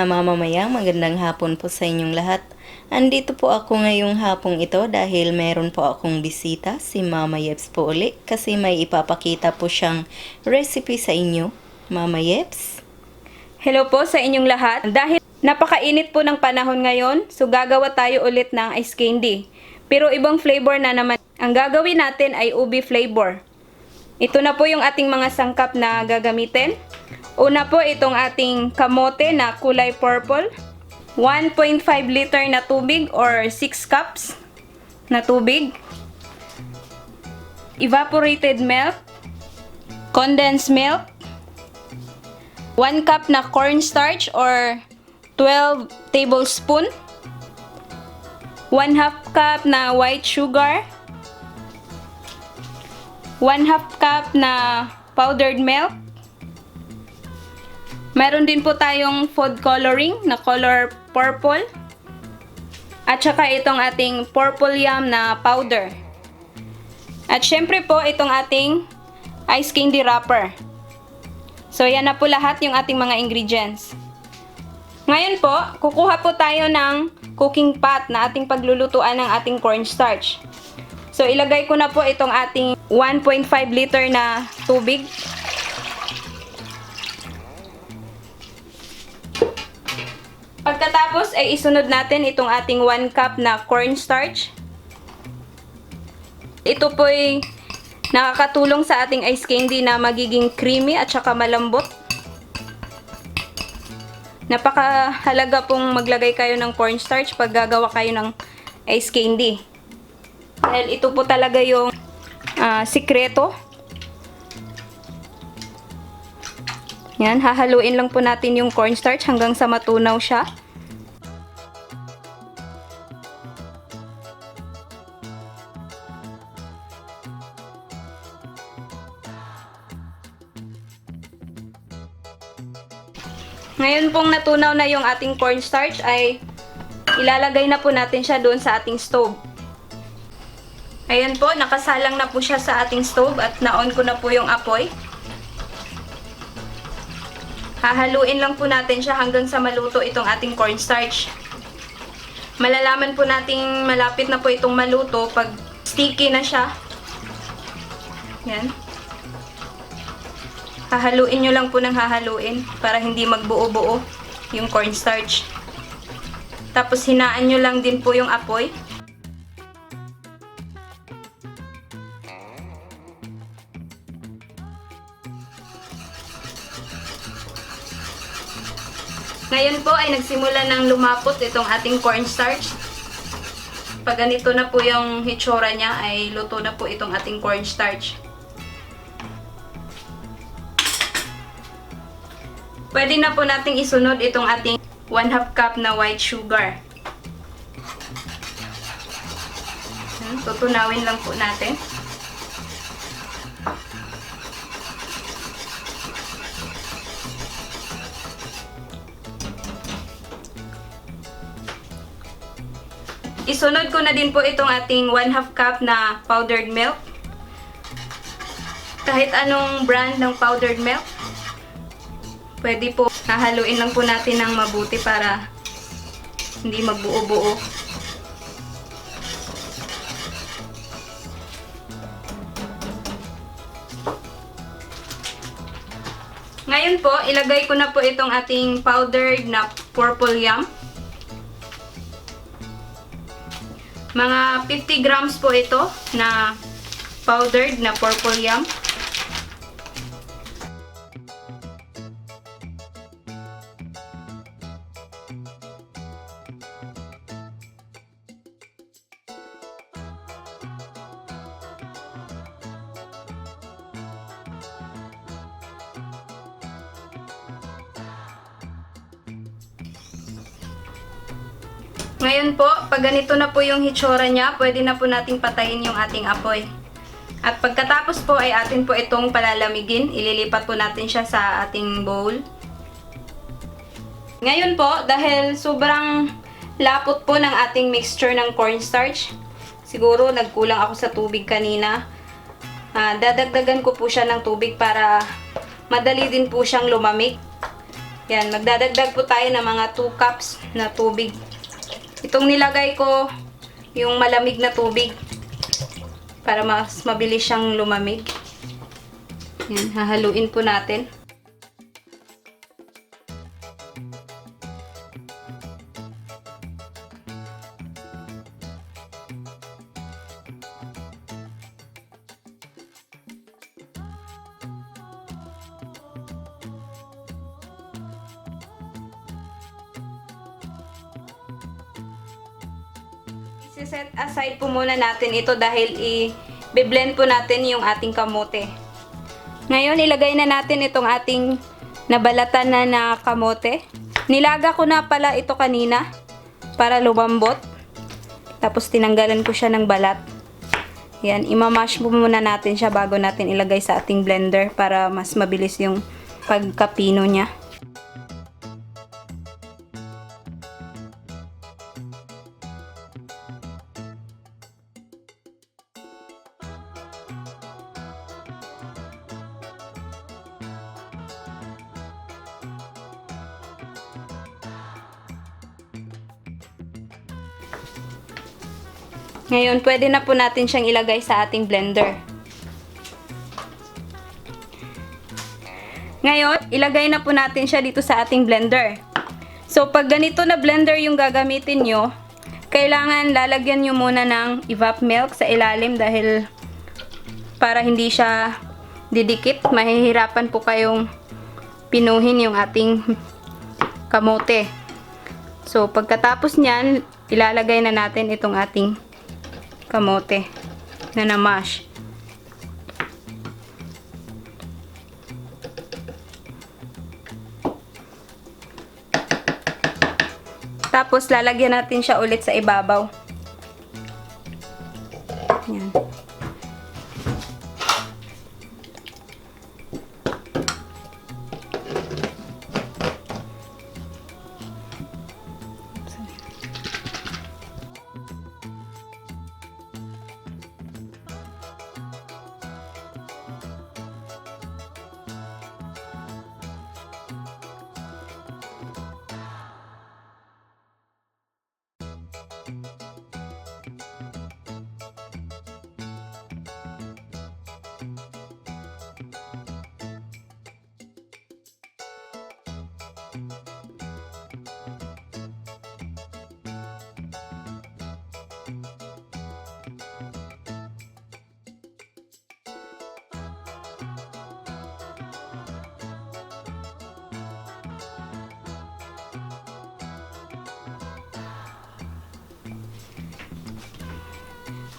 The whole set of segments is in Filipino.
mga mamamayang magandang hapon po sa inyong lahat. Andito po ako ngayong hapong ito dahil meron po akong bisita, si Mama Yeps po uli, kasi may ipapakita po siyang recipe sa inyo. Mama Yeps? Hello po sa inyong lahat. Dahil napakainit po ng panahon ngayon, so gagawa tayo ulit ng ice candy. Pero ibang flavor na naman. Ang gagawin natin ay ube flavor. Ito na po yung ating mga sangkap na gagamitin. Una po itong ating kamote na kulay purple. 1.5 liter na tubig or 6 cups na tubig. Evaporated milk. Condensed milk. 1 cup na corn starch or 12 tablespoon. 1/2 cup na white sugar. 1/2 cup na powdered milk. Meron din po tayong food coloring na color purple. At saka itong ating purple yam na powder. At syempre po itong ating ice candy wrapper. So yan na po lahat yung ating mga ingredients. Ngayon po, kukuha po tayo ng cooking pot na ating paglulutuan ng ating cornstarch. So ilagay ko na po itong ating 1.5 liter na tubig. Pagkatapos ay isunod natin itong ating 1 cup na cornstarch. Ito po ay nakakatulong sa ating ice candy na magiging creamy at saka malambot. Napakahalaga pong maglagay kayo ng cornstarch pag gagawa kayo ng ice candy. Dahil ito po talaga yung sikreto. Yan, hahaluin lang po natin yung cornstarch hanggang sa matunaw siya. Ngayon pong natunaw na yung ating cornstarch ay ilalagay na po natin siya doon sa ating stove. Ayan po, nakasalang na po siya sa ating stove at na-on ko na po yung apoy. Hahaluin lang po natin siya hanggang sa maluto itong ating cornstarch. Malalaman po nating malapit na po itong maluto pag sticky na siya. Yan. Hahaluin nyo lang po ng hahaluin para hindi magbuo-buo yung cornstarch. Tapos hinaan nyo lang din po yung apoy. Ngayon po ay nagsimula ng lumapot itong ating cornstarch. Pag ganito na po yung hitsura niya ay luto na po itong ating cornstarch. Pwede na po nating isunod itong ating 1/2 cup na white sugar. Tutunawin lang po natin. Isunod ko na din po itong ating 1/2 cup na powdered milk. Kahit anong brand ng powdered milk. Pwede po, hahaluin lang po natin ng mabuti para hindi magbuo-buo. Ngayon po, ilagay ko na po itong ating powdered na purple yam. Mga 50 grams po ito na powdered na purple yam. Ngayon po, pag ganito na po yung hitsura niya, pwede na po nating patayin yung ating apoy. At pagkatapos po ay atin po itong palalamigin. Ililipat po natin siya sa ating bowl. Ngayon po, dahil sobrang lapot po ng ating mixture ng cornstarch, siguro nagkulang ako sa tubig kanina. Dadagdagan ko po siya ng tubig para madali din po siyang lumamig. Yan, magdadagdag po tayo ng mga 2 cups na tubig. Itong nilagay ko, yung malamig na tubig. Para mas mabilis siyang lumamig. Yan, hahaluin po natin. I-set aside po muna natin ito dahil i-blend po natin yung ating kamote. Ngayon, ilagay na natin itong ating nabalatan na kamote. Nilaga ko na pala ito kanina para lumambot. Tapos tinanggalan ko siya ng balat. Yan, imamash po muna natin siya bago natin ilagay sa ating blender para mas mabilis yung pagkapino niya. Ngayon, pwede na po natin siyang ilagay sa ating blender. Ngayon, ilagay na po natin siya dito sa ating blender. So, pag ganito na blender yung gagamitin nyo, kailangan lalagyan nyo muna ng evap milk sa ilalim dahil para hindi siya didikit, mahihirapan po kayong pinuhin yung ating kamote. So, pagkatapos nyan, ilalagay na natin itong ating kamote na na-mash. Tapos, lalagyan natin siya ulit sa ibabaw. Yan.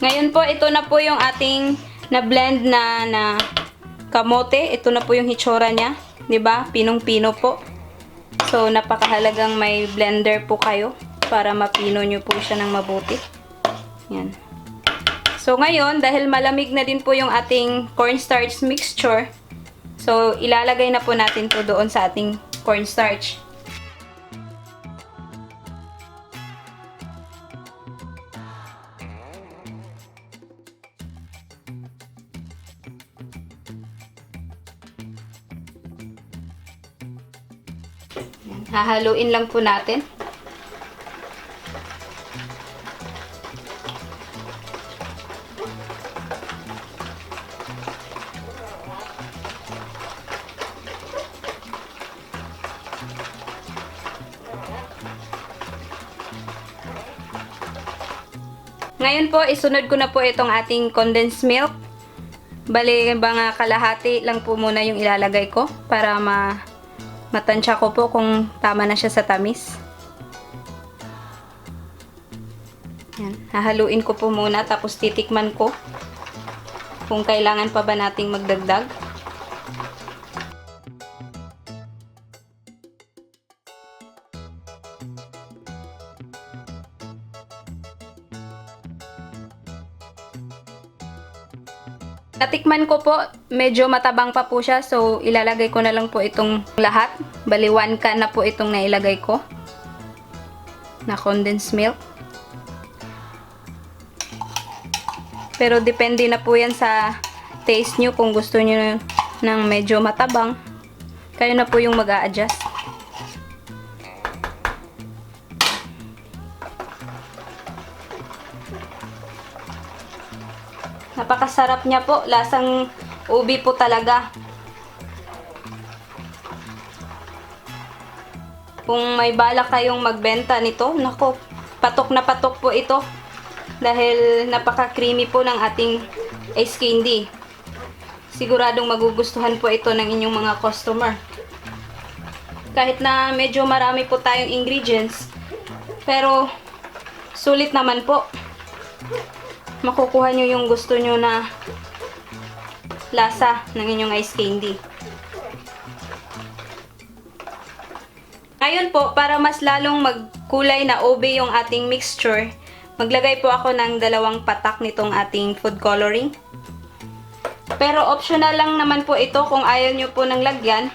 Ngayon po, ito na po yung ating na-blend na kamote. Ito na po yung hitsura niya. 'Di ba? Pinong-pino po. So, napakahalagang may blender po kayo para mapino nyo po siya ng mabuti. Yan. So, ngayon, dahil malamig na din po yung ating cornstarch mixture, so, ilalagay na po natin po doon sa ating cornstarch. Hahaluin lang po natin. Ngayon po, isunod ko na po itong ating condensed milk. Bali, mga kalahati lang po muna yung ilalagay ko para matansya ko po kung tama na siya sa tamis. Yan. Hahaluin ko po muna tapos titikman ko kung kailangan pa ba nating magdagdag. Natikman ko po, medyo matabang pa po siya. So, ilalagay ko na lang po itong lahat. Bali, 1 can na po itong nailagay ko na condensed milk. Pero, depende na po yan sa taste nyo. Kung gusto nyo ng medyo matabang, kayo na po yung mag-a-adjust. Napakasarap niya po. Lasang ube po talaga. Kung may balak kayong magbenta nito, nako, patok na patok po ito. Dahil napaka-creamy po ng ating ice candy. Siguradong magugustuhan po ito ng inyong mga customer. Kahit na medyo marami po tayong ingredients, pero sulit naman po. Makukuha nyo yung gusto nyo na lasa ng inyong ice candy. Ngayon po, para mas lalong magkulay na ube yung ating mixture, maglagay po ako ng 2 patak nitong ating food coloring. Pero optional lang naman po ito kung ayaw nyo po ng lagyan.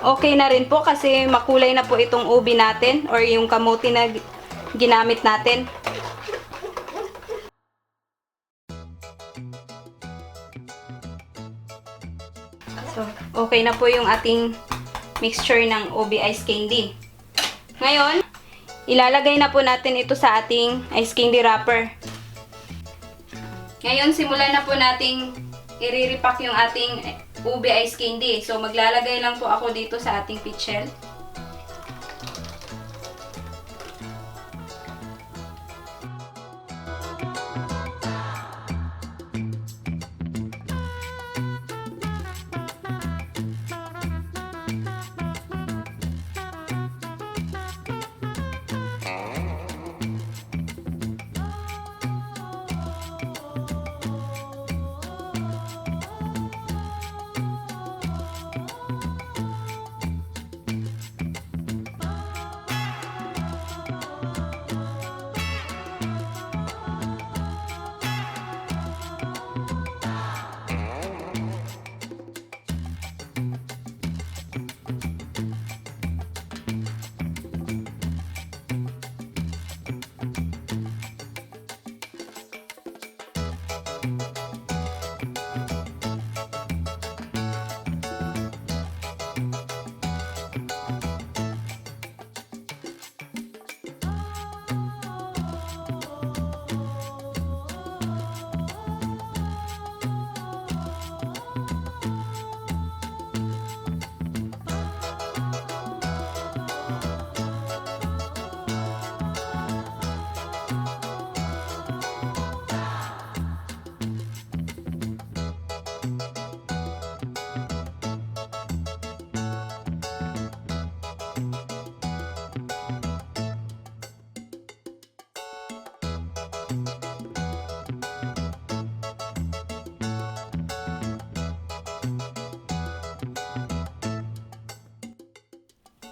Okay na rin po kasi makulay na po itong ube natin or yung kamote na ginamit natin. So, okay na po yung ating mixture ng Ube Ice Candy. Ngayon, ilalagay na po natin ito sa ating ice candy wrapper. Ngayon, simulan na po nating i-repack yung ating Ube Ice Candy. So, maglalagay lang po ako dito sa ating pitchel.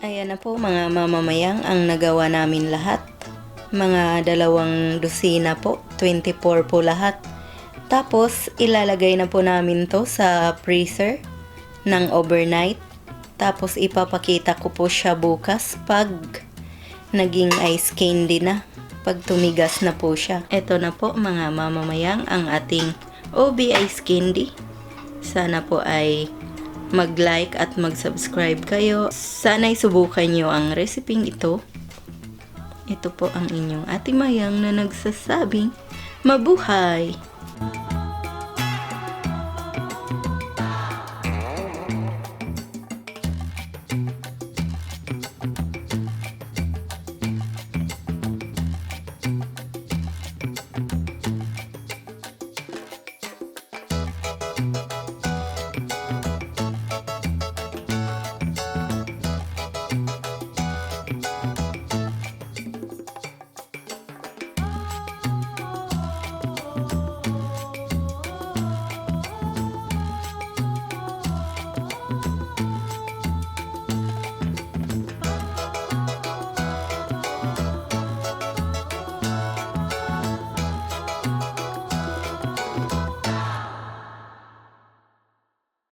Ayan na po mga mamamayang ang nagawa namin lahat. Mga 2 dosina po, 24 po lahat. Tapos ilalagay na po namin to sa freezer ng overnight. Tapos ipapakita ko po siya bukas pag naging ice candy na. Pag tumigas na po siya. Ito na po mga mamamayang ang ating Ube Ice Candy. Sana po ay mag-like at mag-subscribe kayo. Sana'y subukan nyo ang reseping ito. Ito po ang inyong Ate Mayang na nagsasabing, mabuhay!